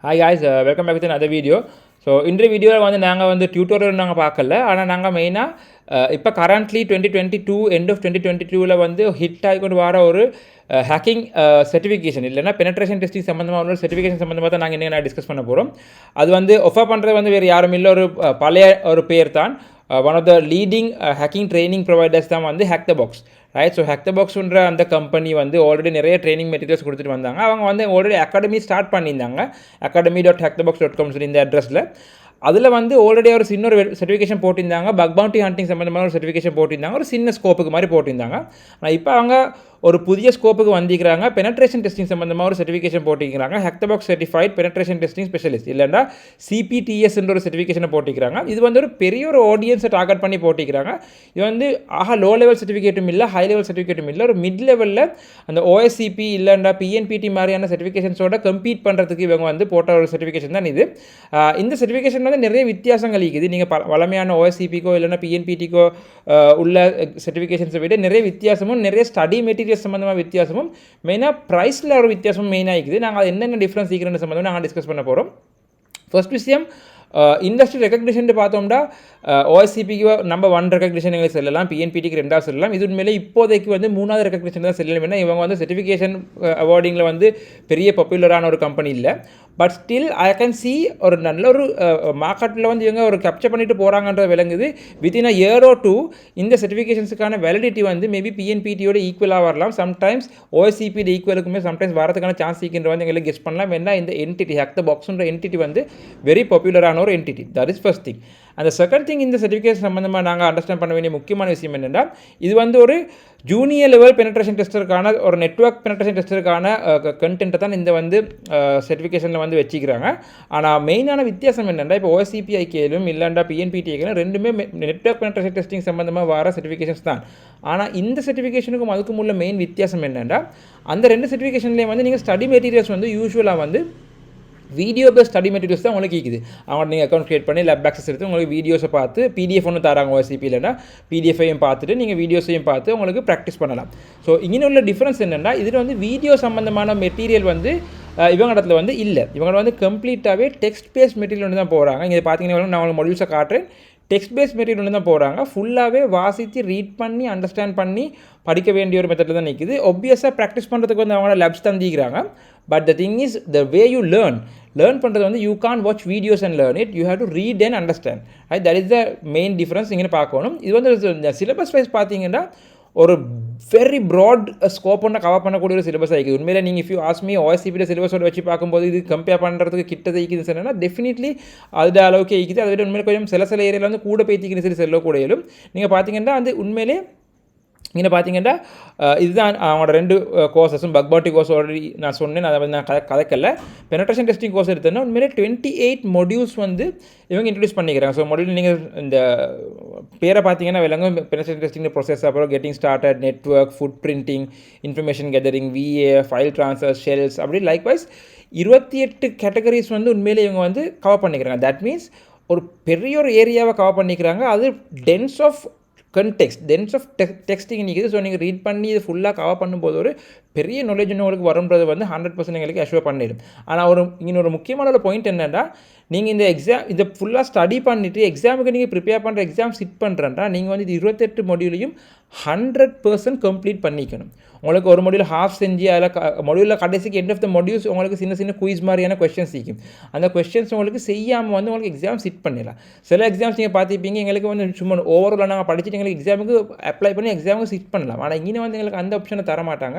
Hi guys, welcome back with another video. So இன்றைய வீடியோவில் வந்து நாங்கள் வந்து டியூட்டோரியல் நாங்கள் பார்க்கல, ஆனால் நாங்கள் மெயினாக இப்போ கரண்ட்லி 2022 எண்ட் ஆஃப் 2022 வந்து ஹிட் ஆகிக்கொண்டு வர ஒரு ஹேக்கிங் சர்டிஃபிகேஷன் இல்லைனா பெனட்ரேஷன் டெஸ்டிங் சம்மந்தமாக ஒரு சர்டிஃபிகேஷன் சம்மந்தமாக தான் நாங்கள் என்ன டிஸ்கஸ் பண்ண போகிறோம். அது வந்து ஒஃபர் பண்ணுறது வந்து வேறு யாரும் இல்லை, ஒரு பழைய ஒரு பேர் தான். One of the leading hacking training providers தான் வந்து HTB. ரைட். ஸோ HTB அந்த கம்பெனி வந்து ஆல்ரெடி நிறைய ட்ரைனிங் மெட்டீரியல்ஸ் கொடுத்துட்டு வந்தாங்க. அவங்க வந்து ஆல்ரெடி அகாடமி ஸ்டார்ட் பண்ணியிருந்தாங்க, academy.htbox.com சொல்லி இந்த அட்ரஸில். அதில் வந்து ஆல்ரெடி ஒரு சின்ன ஒரு சர்டிஃபிகேஷன் போட்டிருந்தாங்க, பக் பவுண்டி ஹண்டிங் சம்மந்தமான ஒரு சர்டிஃபிகேஷன் போட்டிருந்தாங்க, ஒரு சின்ன ஸ்கோப்புக்கு மாதிரி போட்டிருந்தாங்க. ஆனால் இப்போ அவங்க ஒரு புதிய ஸ்கோப்புக்கு வந்திருக்கிறாங்க, பெனட்ரேஷன் டெஸ்டிங் சம்மந்தமாக ஒரு சர்டிஃபிகேஷன் போட்டிருக்கிறாங்க, HTB certified penetration testing specialist இல்லைன்னா CPTS என்ற ஒரு சர்டிஃபிகேஷனை போட்டிருக்கிறாங்க. இது வந்து ஒரு பெரிய ஒரு ஆடியன்ஸை டார்கெட் பண்ணி போட்டிருக்கிறாங்க. இது வந்து லோ லெவல் சர்டிஃபிகேட்டும் இல்லை, ஹை லெவல் சர்டிஃபிகேட்டும் இல்லை, ஒரு மிட் லெவலில் அந்த OSCP இல்லைன்னா PNPT மாதிரியான சர்டிஃபிகேஷன்ஸோட கம்பீட் பண்ணுறதுக்கு இவங்க வந்து போட்ட ஒரு சர்டிஃபிகேஷன் தான் இது. இந்த சர்டிஃபிகேஷன் வந்து நிறைய வித்தியாசங்கள் இருக்குது. நீங்கள் வளமையான OSCPக்கோ இல்லைன்னா PNPTக்கோ உள்ள சர்டிஃபிகேஷன்ஸை விட நிறைய வித்தியாசமும், நிறைய ஸ்டடி மெட்டீரியல் சம்பந்தமாக வித்தியாசமும், மெயினாக ப்ரைஸில் ஒரு வித்தியாசமும் மெயினாக இருக்குது. நாங்கள் அது என்னென்ன டிஃப்ரென்ஸ் இருக்கிற சம்பந்தமாக நாங்கள் டிஸ்கஸ் பண்ண போகிறோம். ஃபர்ஸ்ட் விஷயம், இண்டஸ்ட்ரி ரெகக்னிஷன் பார்த்தோம்னா OSCPக்கு நம்பர் 1 ரெகக்னிஷன் எங்களுக்கு சொல்லலாம், PNPTக்கு 2வது சொல்லலாம். இது உண்மையிலே இப்போதைக்கு வந்து 3வது ரெகக்னிஷன் தான் சொல்லலாம். ஏன்னா இவங்க வந்து சர்டிஃபிகேஷன் அவார்டிங்கில் வந்து பெரிய பாப்புலரான ஒரு கம்பெனி இல்லை. But still I can see ஒரு நல்ல ஒரு மார்க்கெட்டில் வந்து இவங்க ஒரு கேப்சர் பண்ணிட்டு போகிறாங்கன்ற விளங்குது. வித்தின் அ இயர் ஆர் 2 இந்த சர்டிஃபிகேஷன்ஸுக்கான வேலிடிட்டி வந்து மேபி PNPTயோட ஈக்குவலாக வரலாம், சம்டைம்ஸ் OSCP ஈக்குவலுக்குமே சம்டைம்ஸ் வரதுக்கான சான்ஸ் இருக்கின்ற வந்து எங்களுக்கு கெஸ் பண்ணலாம். ஏன்னா இந்த என்டிட்டி HTBன்ற என்டிட்டி வந்து வெரி பாப்புலரான ஒரு entity. That is first thing. அந்த செகண்ட் திங், இந்த சர்டிஃபிகேஷன் சம்மந்தமாக நாங்கள் அண்டர்ஸ்டாண்ட் பண்ண வேண்டிய முக்கியமான விஷயம் என்னென்னா, இது வந்து ஒரு ஜூனியர் லெவல் பெனட்ரேஷன் டெஸ்டருக்கான ஒரு நெட்வொர்க் பெனட்ரேஷன் டெஸ்டருக்கான கண்டென்ட்டை தான் இந்த வந்து சர்டிஃபிகேஷனில் வந்து வச்சுக்கிறாங்க. ஆனால் மெயினான வித்தியாசம் என்னென்னா, இப்போ OSCP ஐக்கியிலும் இல்லைண்டா PNPT ஐக்கியிலும் ரெண்டுமே நெட்வொர்க் பெனட்ரேஷன் டெஸ்டிங் சம்மந்தமாக வர சர்டிஃபிகேஷன்ஸ் தான். ஆனால் இந்த சர்டிஃபிகேஷனுக்கும் அதுக்கும் உள்ள மெயின் வித்தியாசம் என்னென்னா, அந்த 2 சர்டிஃபிகேஷன்லேயும் வந்து நீங்கள் ஸ்டடி மெட்டீரியல்ஸ் வந்து யூஸ்வலாக வந்து வீடியோ பேஸ் ஸ்டடி மெட்டீரியல்ஸ் தான் உங்களுக்கு இருக்குது. அவங்க நீங்கள் அக்கௌண்ட் க்ரியேட் பண்ணி லேப் ஆக்சஸ் எடுத்து உங்களுக்கு வீடியோஸை பார்த்து PDF ஒன்று தராங்க OSCP இல்லைன்னா PDF-ஐயும் பார்த்துட்டு நீங்கள் வீடியோஸையும் பார்த்து உங்களுக்கு ப்ராக்டிஸ் பண்ணலாம். ஸோ இங்கே உள்ள டிஃப்ரென்ஸ் என்னென்னா, இதில் வந்து வீடியோ சம்மந்தமான மெட்டீரியல் வந்து இவங்க இடத்துல வந்து இல்லை. இவங்க வந்து கம்ப்ளீட்டாகவே டெக்ஸ்ட் பேஸ் மெட்டீரியல் ஒன்று தான் போகிறாங்க. இங்கே பார்த்தீங்கன்னா நான் உங்களுக்கு மொடியூல்ஸை காட்டுறேன், டெக்ஸ்ட் பேஸ் மெட்டீரியல் ஒன்று தான் போகிறாங்க. ஃபுல்லாகவே வாசித்து ரீட் பண்ணி அண்டர்ஸ்டாண்ட் பண்ணி படிக்க வேண்டிய ஒரு மெத்தடில் தான் நிற்குது. ஒப்வியஸாக ப்ராக்டிஸ் பண்ணுறதுக்கு வந்து அவங்க லேப்ஸ் தந்திக்கிறாங்க. But the thing is, the way you learn பண்ணுறது வந்து you can watch videos and learn it, you have to read and understand. Right, that is the main difference இங்கே பார்க்கணும். இது வந்து இந்த சிலபஸ் வைஸ் பார்த்தீங்கன்னா ஒரு வெரி ப்ராட் ஸ்கோப் ஒன்று கவர் பண்ணக்கூடிய ஒரு சிலபஸ் ஆகிக்குது. உண்மையிலே நீங்கள் if you ask me OSCP சிலபஸோட வச்சு பார்க்கும்போது இது கம்பேர் பண்ணுறதுக்கு கிட்டது இருக்குது சொன்னால் டெஃபினெட்லி அது அளவுக்கு இருக்குது. அதை விட உண்மையிலே கொஞ்சம் சில ஏரியாவில் வந்து கூட பேத்திக்கிற சரி செல்லக்கூடையிலும் நீங்கள் பார்த்தீங்கன்னா வந்து உண்மையிலே இங்கே பார்த்தீங்கன்னா இதுதான் அவங்களோட 2 கோர்ஸஸும். பக் பவுண்டி கோர்ஸ் ஆல்ரெடி நான் சொன்னேன், அதை வந்து நான் கதைக்கல. பெனட்ரேஷன் டெஸ்டிங் கோர்ஸ் எடுத்தோன்னா உண்மையிலே 28 மொடியூல்ஸ் வந்து இவங்க இன்ட்ரடியூஸ் பண்ணிக்கிறாங்க. ஸோ மொடியூல் நீங்கள் இந்த பேரை பார்த்தீங்கன்னா விளங்கும், பெனட்ரேஷன் டெஸ்டிங் ப்ரோசஸ், அப்புறம் getting started, network, food printing, information gathering, VA, file transfer, shells, அப்படி லைக்வைஸ் 28 கேட்டகரிஸ் வந்து உண்மையிலே இவங்க வந்து கவர் பண்ணிக்கிறாங்க. தட் மீன்ஸ் ஒரு பெரிய ஒரு ஏரியாவை கவர் பண்ணிக்கிறாங்க. அது டென்ஸ் ஆஃப் டெக்ஸ்டிங் நிற்குது. ஸோ நீங்கள் ரீட் பண்ணி இது ஃபுல்லாக கவர் பண்ணும்போது ஒரு பெரிய நாலேஜ் உங்களுக்கு வரும்ன்றது வந்து 100% எங்களுக்கு அஷ்யூர் பண்ணிடும். ஆனால் இன்னொரு முக்கியமான ஒரு பாயிண்ட் என்னென்னா, நீங்கள் இந்த இதை ஃபுல்லாக ஸ்டடி பண்ணிவிட்டு எக்ஸாமுக்கு நீங்கள் ப்ரிப்பேர் பண்ணுற எக்ஸாம் சிட் பண்ணுறேன்டா நீங்கள் வந்து இது 28 மொடியூலையும் 100% கம்ப்ளீட் பண்ணிக்கணும். உங்களுக்கு ஒரு மொடியூல் ஹாஃப் செஞ்சு அதில் மொடியூலில் கடைசிக்கு எண்ட் ஆஃப் த மொடியூல்ஸ் உங்களுக்கு சின்ன குயிஸ் மாதிரியான கொஸ்டின்ஸ் இருக்கும். அந்த கொஸ்டின்ஸ் உங்களுக்கு செய்யாமல் வந்து உங்களுக்கு எக்ஸாம் சிட் பண்ணிடலாம். சில எக்ஸாம்ஸ் நீங்கள் பார்த்துப்பீங்க, எங்களுக்கு வந்து சும்மா ஓவராலாக நாங்கள் படிச்சுட்டு எங்களுக்கு எக்ஸாமுக்கு அப்ளை பண்ணி எக்ஸாமுக்கு சிட் பண்ணலாம். ஆனால் இங்கே வந்து எங்களுக்கு அந்த ஆப்ஷனை தர மாட்டாங்க.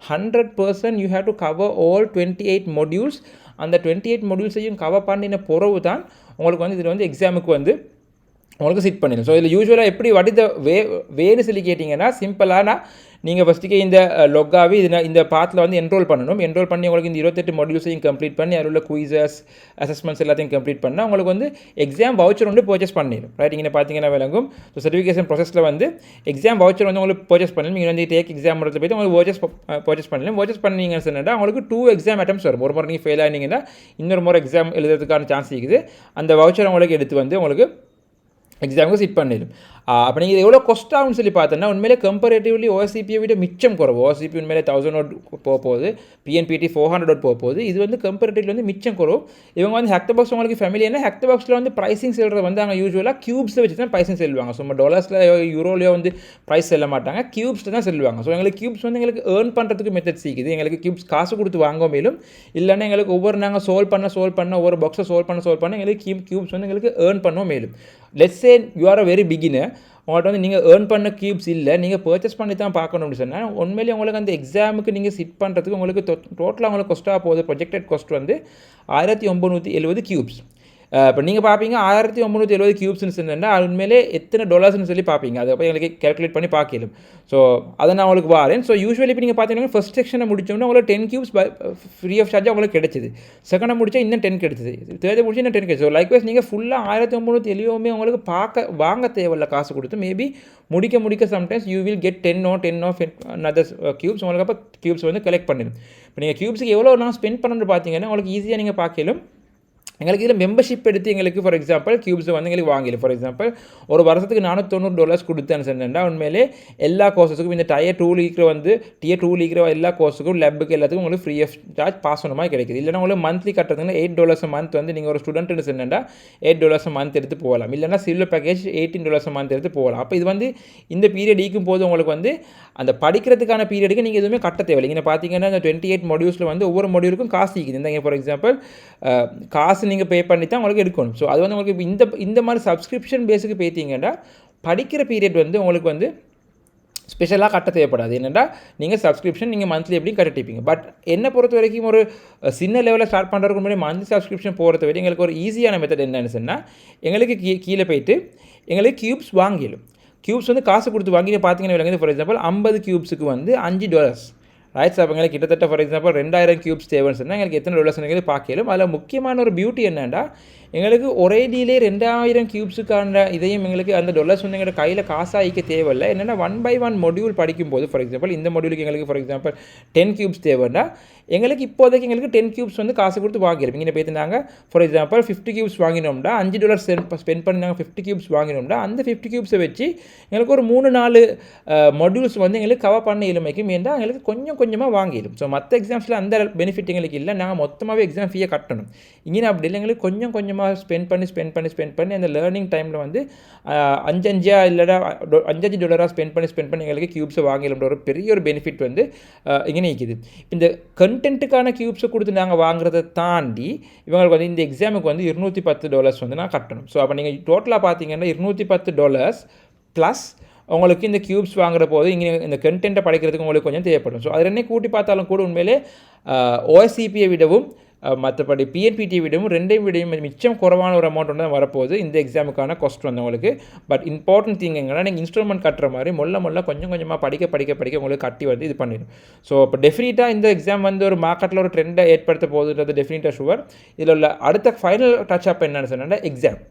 100% you have to cover all 28 மொடியூல்ஸ். அந்த 28 மொடியூல்ஸையும் கவர் பண்ணின பிறகு தான் உங்களுக்கு வந்து இதில் வந்து எக்ஸாமுக்கு வந்து உங்களுக்கு சிட் பண்ணிடும். ஸோ இதில் யூஸ்வலாக எப்படி வடித வேறு சொல்லி கேட்டிங்கன்னா, சிம்பிளானா நீங்கள் ஃபஸ்ட்டுக்கு இந்த லொக்காவே இந்த பாத்தில் வந்து என்ரோல் பண்ணணும். என்ரோல் பண்ணி உங்களுக்கு இந்த 28 மொடியூல்ஸையும் கம்ப்ளீட் பண்ணி அதில் உள்ள குயிசஸ், அசஸ்மெண்ட்ஸ் எல்லாத்தையும் கம்ப்ளீட் பண்ணால் உங்களுக்கு வந்து எக்ஸாம் வவுச்சர் வந்து பர்ச்சேஸ் பண்ணிடும். ரைட், இங்கே பார்த்தீங்கன்னா விளங்கும். ஸோ சர்டிஃபிகேஷன் ப்ராசஸில் வந்து எக்ஸாம் வவுச்சர் வந்து உங்களுக்கு பர்ச்சேஸ் பண்ணணும். நீங்கள் வந்து டேக் எக்ஸாம் இடத்துல போய்ட்டு உங்களுக்கு பர்ச்சேஸ் பண்ணலாம். பர்ச்சேஸ் பண்ணீங்கன்னு சொன்னால் உங்களுக்கு 2 எக்ஸாம் அட்டம்ஸ் வரும். ஒரு முறை நீங்கள் ஃபெயில் ஆனீங்கன்னா இன்னொரு முறை எக்ஸாம் எழுதுறதுக்கான சான்ஸ் இருக்குது. அந்த வவுச்சர் உங்களுக்கு எடுத்து வந்து உங்களுக்கு எக்ஸாமுக்கு சிட் பண்ணிடும். அப்போ நீங்கள் எவ்வளோ காஸ்ட் ஆகும்னு சொல்லி பார்த்தோன்னா உண்மையிலே கம்பேரேட்டிவ்லி ஓஎஸ்சிபியை விட மிச்சம் குறவு. ஓஎஸ்சிபி உண்மையிலே 1000 வாட் போக போகுது, பிஎன்பிடி 400 வாட் போக போகுது. இது வந்து கம்பேரேட்டிவ்லி வந்து மிச்சம் குறவு. இவங்க வந்து ஹெக்டபாக்ஸ் உங்களுக்கு ஃபேமிலியான ஹெக்டபாக்ஸில் வந்து ப்ரைஸிங் செல்றது வந்து அங்கே யூஸ்வலாக க்யூப்ஸில் வச்சு தான் ப்ரைஸிங் செல்வாங்க. சும்மா டாலர்ஸில் யூரோலையோ வந்து ப்ரைஸ் செல்ல மாட்டாங்க, க்யூப்ஸில் தான் செல்வாங்க. ஸோ எங்களுக்கு க்யூப்ஸ் வந்து எங்களுக்கு ஏர்ன் பண்ணுறதுக்கு மெத்தட் சீக்குது. எங்களுக்கு க்யூப்ஸ் காசு கொடுத்து வாங்க மேலும் இல்லைன்னா எங்களுக்கு ஒவ்வொரு நாங்கள் சோல்வ் பண்ண ஒவ்வொரு பாக்ஸை சோல்வ் பண்ண எங்களுக்கு க்யூப்ஸ் வந்து எங்களுக்கு ஏர்ன் பண்ணுவோம் மேலும். Let's say you are a very beginner, உங்கள்கிட்ட வந்து நீங்கள் ஏர்ன் பண்ண க்யூப்ஸ் இல்லை, நீங்கள் பர்ச்சேஸ் பண்ணி தான் பார்க்கணும் அப்படின்னு சொன்னால் உண்மையிலே உங்களுக்கு அந்த எக்ஸாமுக்கு நீங்கள் சிட் பண்ணுறதுக்கு உங்களுக்கு டோட்டலாக உங்களுக்கு கொஸ்ட்டாக போகுது. ப்ரொஜெக்டட் காஸ்ட் வந்து 1970 க்யூப்ஸ். இப்போ நீங்கள் பார்ப்பீங்க 1970 க்யூப்ஸ்னு சொன்னால் அது உண்மையிலே எத்தனை டாலர்ஸ்னு சொல்லி பார்ப்பீங்க. அதை போய் எங்களுக்கு கேல்குலேட் பண்ணி பார்க்கலும். ஸோ அதை நான் உங்களுக்கு வரேன். ஸோ யூஸ்வலி இப்போ நீங்கள் பார்த்தீங்கன்னா ஃபஸ்ட் செக்ஷனை முடிச்சோன்னா உங்களுக்கு 10 க்யூப்ஸ் ஃப்ரீ ஆஃப் சார்ஜாக உங்களுக்கு கிடைச்சிது. செகண்டை முடிச்சா இன்னும் 10 கிடைச்சிது, தேர்டை முடிச்சு இன்னும் 10 கிடைச்சிது. ஸோ லைக்வைஸ் நீங்கள் ஃபுல்லாக 1970 உங்களுக்கு வாங்க தேவையில்ல காசு கொடுத்து. மேபி முடிக்க sometimes you will get 10 of other cubes. உங்களுக்கு அப்போ க்யூப்ஸ் வந்து கலெக்ட் பண்ணிடும். இப்போ நீங்கள் க்யூப்ஸுக்கு எவ்வளோ நான் ஸ்பெண்ட் பண்ணணும்னு பார்த்தீங்கன்னா உங்களுக்கு ஈஸியாக நீங்கள் பார்க்கலும். எங்களுக்கு இதில் மெம்பர்ஷிப் எடுத்து எங்களுக்கு ஃபார் எக்ஸாம்பிள் க்யூப்ஸை வந்து எங்களுக்கு வாங்கல. ஃபார் எக்ஸாம்பிள் ஒரு வருஷத்துக்கு $490 கொடுத்தேன்னு சொன்னேன்டா உண்மையிலே எல்லா கோர்ஸஸுக்கும் இந்த Tier 2 இருக்கிற எல்லா கோர்ஸுக்கும் லெப்புக்கு எல்லாத்துக்கும் உங்களுக்கு ஃப்ரீ ஆஃப் சார்ஜ் பாஸ் பண்ண மாதிரி கிடைக்குது. இல்லைனா உங்களுக்கு மந்த்லி கட்டுறதுன்னா $8 மந்த் வந்து நீங்கள் ஒரு ஸ்டூடெண்ட்னு சொன்னேன்டா $8 மந்த் எடுத்து போகலாம். இல்லைனா சில்வர் பேக்கேஜ் $18 மந்த் எடுத்து போகலாம். அப்போ இது வந்து இந்த பீரியட் ஈக்கும் போது உங்களுக்கு வந்து அந்த படிக்கிறதுக்கான பீரியடுக்கு நீங்கள் எதுவுமே கட்ட தேவையில்லை. இங்கே பார்த்தீங்கன்னா இந்த 28 மாடியூல்ஸில் வந்து ஒவ்வொரு மாடியூலுக்கும் காசு ஈக்குது. இந்த ஃபார் எக்ஸாம்பிள் காசு நீங்கள் பே பண்ணி தான் உங்களுக்கு எடுக்கணும். ஸோ அது வந்து உங்களுக்கு இந்த மாதிரி சப்ஸ்கிரிப்ஷன் பேஸுக்கு பேத்திங்கன்னா படிக்கிற பீரியட் வந்து உங்களுக்கு வந்து ஸ்பெஷலாக கட்ட தேவைப்படாது. என்னென்னா நீங்கள் சப்ஸ்கிரிப்ஷன் நீங்கள் மந்த்லி எப்படியும் கட்டிப்பீங்க. பட் என்னை பொறுத்த வரைக்கும் ஒரு சின்ன லெவலில் ஸ்டார்ட் பண்ணுறதுக்கு முன்னாடி மந்த்லி சப்ஸ்கிரிப்ஷன் போகிறத விட எங்களுக்கு ஒரு ஈஸியான மெத்தட் என்னென்னு சொன்னால் எங்களுக்கு கீழே போய்ட்டு எங்களுக்கு க்யூப்ஸ் வாங்கிடும். க்யூப்ஸ் வந்து காசு கொடுத்து வாங்கி பார்த்தீங்கன்னா ஃபார் எக்ஸாம்பிள் 50 க்யூப்ஸுக்கு வந்து $5 ரைட். அப்போ எங்களுக்கு கிட்டத்தட்ட ஃபார் எக்ஸாம்பிள் 2000 க்யூப்ஸ் தேவைன்னு சொன்னால் எங்களுக்கு எத்தனை டாலர்ஸ் பார்க்கலும். அதில் முக்கியமான ஒரு பியூட்டி என்னென்னா எங்களுக்கு ஒரே டீலே 2000 க்யூப்ஸுக்கான இதையும் எங்களுக்கு அந்த டாலர்ஸ் வந்து எங்களோட கையில் காசாகிக்க தேவையில்லை. என்னென்னா 1 by 1 மொடியூல் படிக்கும்போது ஃபார் எக்ஸாம்பிள் இந்த மொடியூலுக்கு எங்களுக்கு ஃபார் எக்ஸாம்பிள் 10 க்யூப்ஸ் தேவைன்னா எங்களுக்கு இப்போதைக்கு எங்களுக்கு 10 க்யூப்ஸ் வந்து காசு கொடுத்து வாங்கிடும். இங்கே பேசினாங்க ஃபார் எக்ஸாம்பிள் 50 க்யூப்ஸ் வாங்கினோம்னா $5 ஸ்பெண்ட் பண்ணி நாங்கள் 50 க்யூப்ஸ் வாங்கினோம்னா அந்த 50 க்யூப்ஸை வச்சு எங்களுக்கு ஒரு 3-4 மொடியூல்ஸ் வந்து எங்களுக்கு கவர் பண்ண இளமைக்கும் ஏன்னா எங்களுக்கு கொஞ்சமாக வாங்கிடும். ஸோ மற்ற எக்ஸாம்ஸில் அந்த பெனிஃபிட் எங்களுக்கு இல்லை, நாங்கள் மொத்தமாகவே எக்ஸாம் ஃபீயை கட்டணும். இங்கே அப்படி இல்லை, எங்களுக்கு கொஞ்சமாக ஸ்பெண்ட் பண்ணி அந்த லேர்னிங் டைமில் வந்து $5 இல்லைனா $5 ஸ்பெண்ட் பண்ணி எங்களுக்கு க்யூப்ஸை வாங்கிடும்ன்ற ஒரு பெரிய ஒரு பெனிஃபிட் வந்து இங்கே நிற்கிது. இந்த கண்டென்ட்டுக்கான க்யூப்ஸை கொடுத்து நாங்கள் வாங்குறதை தாண்டி இவங்களுக்கு வந்து இந்த எக்ஸாமுக்கு வந்து $210 வந்து நான் கட்டணும். ஸோ அப்போ நீங்கள் டோட்டலாக பார்த்தீங்கன்னா $210 ப்ளஸ் உங்களுக்கு இந்த க்யூப்ஸ் வாங்குற போது இங்கே இந்த கண்டென்ட்டை படிக்கிறதுக்கு உங்களுக்கு கொஞ்சம் தேவைப்படும். ஸோ அது ரெண்டே கூட்டி பார்த்தாலும் கூட உண்மையிலே ஓஎஸ்சிபியை விடவும் மற்றபடி பிஎன்பிடியை விடவும் ரெண்டையும் மிச்சம் குறைவான ஒரு அமௌண்ட் வந்து வரப்போகுது இந்த எக்ஸாமுக்கான காஸ்ட் வந்து உங்களுக்கு. பட் இம்பார்ட்டன்ட் திங் எங்கன்னா நீங்கள் இன்ஸ்ட்ருமெண்ட் கட்டுற மாதிரி மொல்ல கொஞ்சமாக படிக்க உங்களுக்கு கட்டி வந்து இது பண்ணிடும். ஸோ இப்போ டெஃபினட்டாக இந்த எக்ஸாம் வந்து ஒரு மார்க்கெட்டில் ஒரு ட்ரெண்டை ஏற்படுத்த போகுதுன்றது டெஃபினட்டாக ஷுவர். இதில் உள்ள அடுத்த ஃபைனல் டச் அப் என்னென்னு சொன்னால் எக்ஸாம்.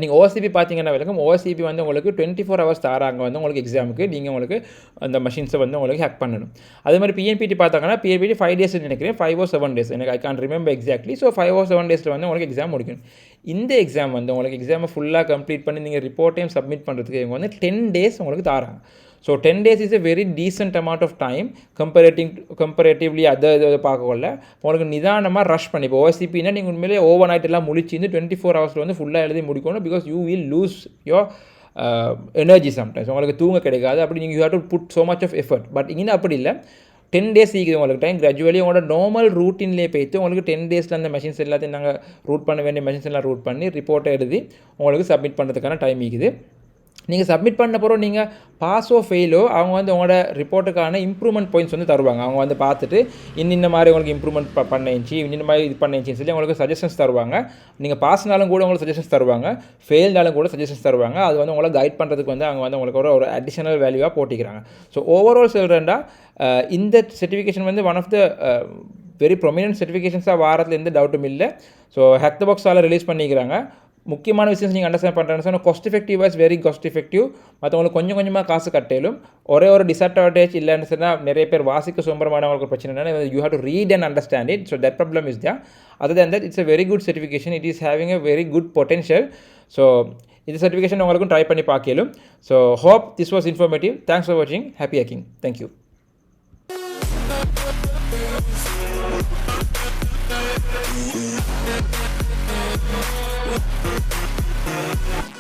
நீங்கள் ஓஎஸ்சிபி பார்த்தீங்கன்னா விளக்கம் ஓஎஸ்சிபி வந்து உங்களுக்கு 24 hours தராங்க வந்து உங்களுக்கு எக்ஸாமுக்கு நீங்கள் உங்களுக்கு அந்த மஷின்ஸை வந்து உங்களுக்கு ஹேக் பண்ணணும். அதே மாதிரி பிஎன்பிடி பார்த்தாங்கன்னா பிஎன்பிடி 5 days நினைக்கிறேன், 5 or 7 days எனக்கு I can remember exactly. So 5 or 7 days வந்து உங்களுக்கு எக்ஸாம் முடிக்கணும். இந்த எக்ஸாம் வந்து உங்களுக்கு எக்ஸாமை ஃபுல்லாக கம்ப்ளீட் பண்ணி நீங்கள் ரிப்போர்ட்டையும் சப்மிட் பண்ணுறதுக்கு இவங்க வந்து 10 days உங்களுக்கு தராங்க. So 10 days is a very decent amount of time comparatively அதை பார்க்கல உங்களுக்கு நிதானமாக ரஷ் பண்ணி. இப்போ ஓஎஸ்சிபின்னா நீங்கள் உண்மையிலே ஓவர் நைட் எல்லாம் முடிச்சு 24 hours வந்து ஃபுல்லாக எழுதி முடிக்கணும். Because you will lose your energy sometimes, உங்களுக்கு தூங்க கிடைக்காது. அப்படி நீங்கள் you have to put so much of effort. But இங்கே அப்படி இல்லை, 10 days இருக்குது உங்களுக்கு டைம். கிராஜுவலி உங்களோட நார்மல் ரூட்டின்லேயே போய்த்து உங்களுக்கு 10 days அந்த மெஷின்ஸ் எல்லாத்தையும் நாங்கள் ரூட் பண்ண வேண்டிய மெஷின்ஸ் எல்லாம் ரூட் பண்ணி ரிப்போர்ட்டை எழுதி உங்களுக்கு சப்மிட் பண்ணுறதுக்கான டைம் இருக்குது. நீங்கள் சப்மிட் பண்ண போகிறோம் நீங்கள் பாஸோ ஃபெயிலோ அவங்க வந்து உங்களோட ரிப்போர்ட்டுக்கான இம்ப்ரூவ்மெண்ட் பாயிண்ட்ஸ் வந்து தருவாங்க. அவங்க வந்து பார்த்துட்டு இந்த மாதிரி உங்களுக்கு இம்ப்ரூவ்மெண்ட் பண்ணிச்சு இந்த மாதிரி இது பண்ணிச்சின்னு சொல்லி உங்களுக்கு சஜஷன்ஸ் தருவாங்க. நீங்கள் பாஸ்னாலும் கூட உங்களுக்கு சஜஷன்ஸ் தருவாங்க, ஃபெயில்னாலும் கூட சஜஷன்ஸ் தருவாங்க. அது வந்து உங்களை கைட் பண்ணுறதுக்கு வந்து அவங்க வந்து உங்களுக்கு ஒரு அடிஷனல் வேல்யூவாக போட்டிக்கிறாங்க. ஸோ ஓவரால் சொல்கிறேன்டா இந்த சர்டிஃபிகேஷன் வந்து one of the very prominent சர்டிஃபிகேஷன்ஸாக வாரத்தில் எந்த டவுட்டும் இல்லை. ஸோ ஹேக்டபாக்ஸால் ரிலீஸ் பண்ணிக்கிறாங்க. முக்கியமான விஷயம் நீங்கள் அண்டர்ஸ்டாண்ட் பண்ணுறேன்னு சொன்னால் cost effective was very cost effective. மற்றவங்களுக்கு கொஞ்சமாக காசு கட்டலும். ஒரே ஒரு டிஸ்அட்வான்டேஜ் இல்லைன்னு சொன்னால் நிறைய பேர் வாசிக்க சோம்பரமானவங்களுக்கு பிரச்சனை என்னன்னா you have to read and understand it. So that problem is there. Other than that, it's a very good certification. It is having a very good potential. So இந்த சர்டிஃபிகேஷன் உங்களுக்கும் ட்ரை பண்ணி பார்க்கலும். So hope this was informative. Thanks for வாட்சிங். Happy hacking. Thank you.